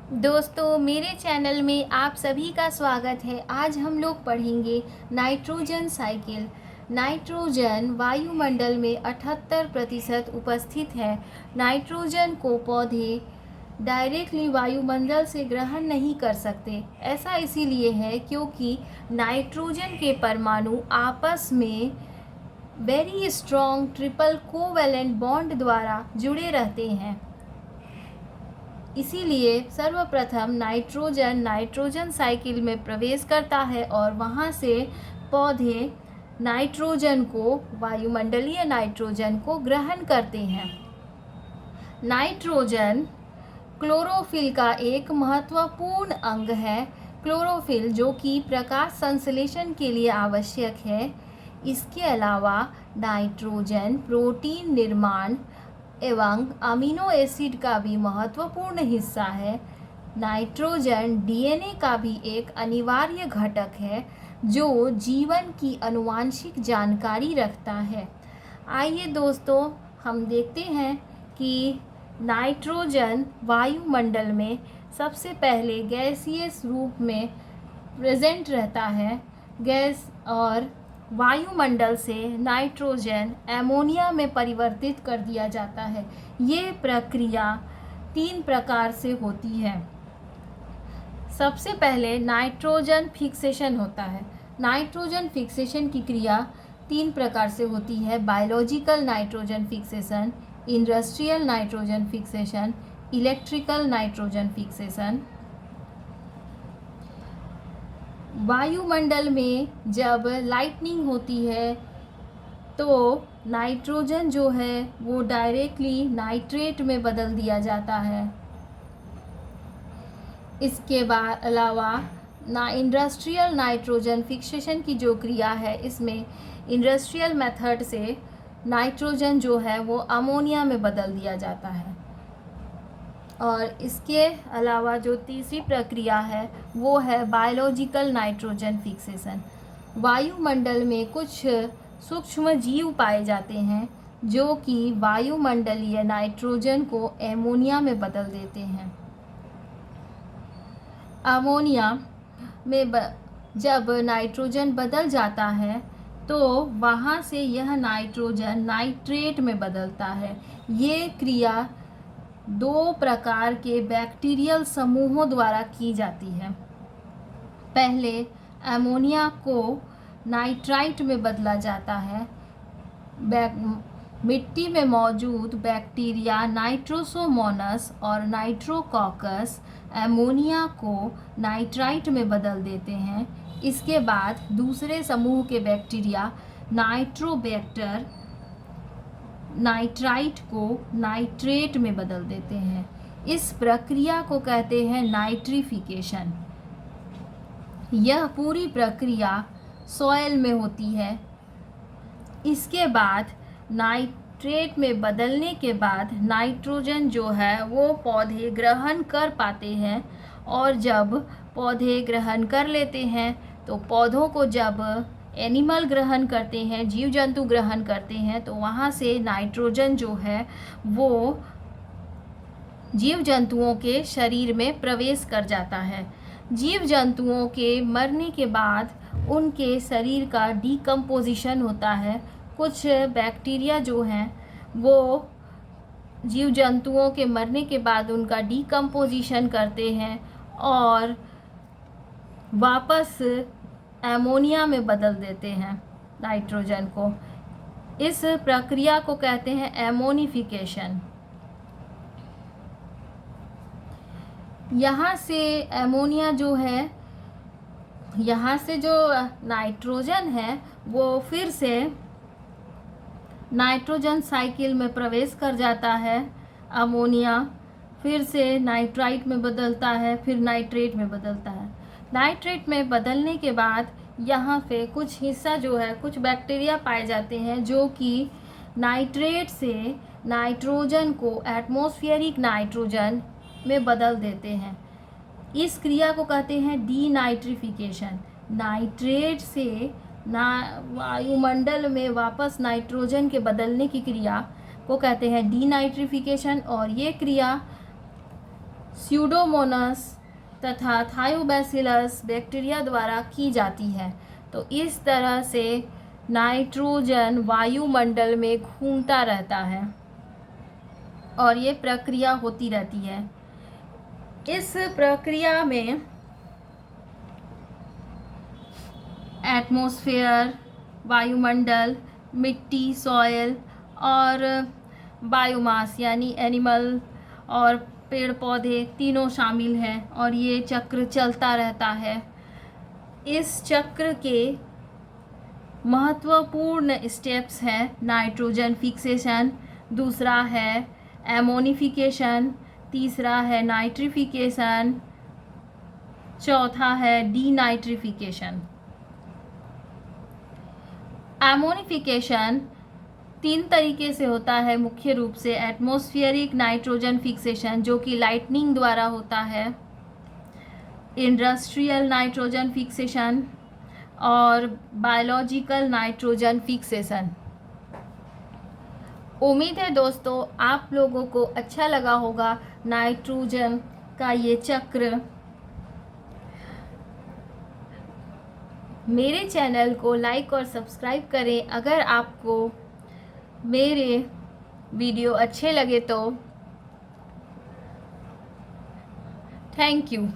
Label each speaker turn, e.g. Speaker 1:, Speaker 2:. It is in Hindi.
Speaker 1: दोस्तों, मेरे चैनल में आप सभी का स्वागत है। आज हम लोग पढ़ेंगे नाइट्रोजन साइकिल। नाइट्रोजन वायुमंडल में 78% उपस्थित है। नाइट्रोजन को पौधे डायरेक्टली वायुमंडल से ग्रहण नहीं कर सकते। ऐसा इसीलिए है क्योंकि नाइट्रोजन के परमाणु आपस में very strong triple covalent bond द्वारा जुड़े रहते हैं। इसीलिए सर्वप्रथम नाइट्रोजन साइकिल में प्रवेश करता है और वहाँ से पौधे नाइट्रोजन को, वायुमंडलीय नाइट्रोजन को ग्रहण करते हैं। नाइट्रोजन क्लोरोफिल का एक महत्वपूर्ण अंग है। क्लोरोफिल जो कि प्रकाश संश्लेषण के लिए आवश्यक है। इसके अलावा नाइट्रोजन प्रोटीन निर्माण एवं अमीनो एसिड का भी महत्वपूर्ण हिस्सा है। नाइट्रोजन डीएनए का भी एक अनिवार्य घटक है जो जीवन की आनुवंशिक जानकारी रखता है। आइए दोस्तों, हम देखते हैं कि नाइट्रोजन वायुमंडल में सबसे पहले गैसीय रूप में प्रेजेंट रहता है। गैस और वायुमंडल से नाइट्रोजन एमोनिया में परिवर्तित कर दिया जाता है। ये प्रक्रिया 3 प्रकार से होती है। सबसे पहले नाइट्रोजन फिक्सेशन होता है। नाइट्रोजन फिक्सेशन की क्रिया 3 प्रकार से होती है: biological nitrogen fixation, industrial nitrogen fixation, electrical nitrogen fixation. वायुमंडल में जब लाइटनिंग होती है तो नाइट्रोजन जो है वो डायरेक्टली नाइट्रेट में बदल दिया जाता है। इसके बाद अलावा इंडस्ट्रियल नाइट्रोजन फिक्सेशन की जो क्रिया है, इसमें इंडस्ट्रियल मेथड से नाइट्रोजन जो है वो अमोनिया में बदल दिया जाता है। और इसके अलावा जो तीसरी प्रक्रिया है वो है बायोलॉजिकल नाइट्रोजन फिक्सेशन। वायुमंडल में कुछ सूक्ष्म जीव पाए जाते हैं जो कि वायुमंडलीय नाइट्रोजन को एमोनिया में बदल देते हैं। अमोनिया में जब नाइट्रोजन बदल जाता है तो वहाँ से यह नाइट्रोजन नाइट्रेट में बदलता है। ये क्रिया 2 प्रकार के बैक्टीरियल समूहों द्वारा की जाती है। पहले अमोनिया को नाइट्राइट में बदला जाता है। मिट्टी में मौजूद बैक्टीरिया नाइट्रोसोमोनास और नाइट्रोकॉकस अमोनिया को नाइट्राइट में बदल देते हैं। इसके बाद दूसरे समूह के बैक्टीरिया नाइट्रोबैक्टर नाइट्राइट को नाइट्रेट में बदल देते हैं। इस प्रक्रिया को कहते हैं नाइट्रिफिकेशन। यह पूरी प्रक्रिया सॉइल में होती है। इसके बाद नाइट्रेट में बदलने के बाद नाइट्रोजन जो है वो पौधे ग्रहण कर पाते हैं। और जब पौधे ग्रहण कर लेते हैं तो पौधों को जब एनिमल ग्रहण करते हैं, जीव जंतु ग्रहण करते हैं, तो वहाँ से नाइट्रोजन जो है वो जीव जंतुओं के शरीर में प्रवेश कर जाता है। जीव जंतुओं के मरने के बाद उनके शरीर का डीकम्पोजिशन होता है। कुछ बैक्टीरिया जो हैं वो जीव जंतुओं के मरने के बाद उनका डीकम्पोजिशन करते हैं और वापस एमोनिया में बदल देते हैं नाइट्रोजन को। इस प्रक्रिया को कहते हैं एमोनिफिकेशन। यहाँ से एमोनिया जो है, यहाँ से जो नाइट्रोजन है वो फिर से नाइट्रोजन साइकिल में प्रवेश कर जाता है। अमोनिया फिर से नाइट्राइट में बदलता है, फिर नाइट्रेट में बदलता है। नाइट्रेट में बदलने के बाद यहाँ पे कुछ हिस्सा जो है, कुछ बैक्टीरिया पाए जाते हैं जो कि नाइट्रेट से नाइट्रोजन को एटमॉस्फेरिक नाइट्रोजन में बदल देते हैं। इस क्रिया को कहते हैं डीनाइट्रिफिकेशन। नाइट्रेट से वायुमंडल में वापस नाइट्रोजन के बदलने की क्रिया को कहते हैं डीनाइट्रिफिकेशन। और ये क्रिया स्यूडोमोनास तथा थायोबैसिलस बैक्टीरिया द्वारा की जाती है। तो इस तरह से नाइट्रोजन वायुमंडल में घूमता रहता है और ये प्रक्रिया होती रहती है। इस प्रक्रिया में एटमॉस्फेयर, वायुमंडल, मिट्टी, सॉयल और बायोमास यानी एनिमल और पेड़ पौधे तीनों शामिल हैं और ये चक्र चलता रहता है। इस चक्र के महत्वपूर्ण स्टेप्स हैं नाइट्रोजन फिक्सेशन, दूसरा है एमोनिफिकेशन, तीसरा है नाइट्रिफिकेशन, चौथा है डीनाइट्रिफिकेशन। एमोनिफिकेशन 3 तरीके से होता है मुख्य रूप से। एटमॉस्फेरिक नाइट्रोजन फिक्सेशन जो कि लाइटनिंग द्वारा होता है, इंडस्ट्रियल नाइट्रोजन फिक्सेशन और बायोलॉजिकल नाइट्रोजन फिक्सेशन। उम्मीद है दोस्तों आप लोगों को अच्छा लगा होगा नाइट्रोजन का ये चक्र। मेरे चैनल को लाइक और सब्सक्राइब करें अगर आपको मेरे वीडियो अच्छे लगे तो। Thank you.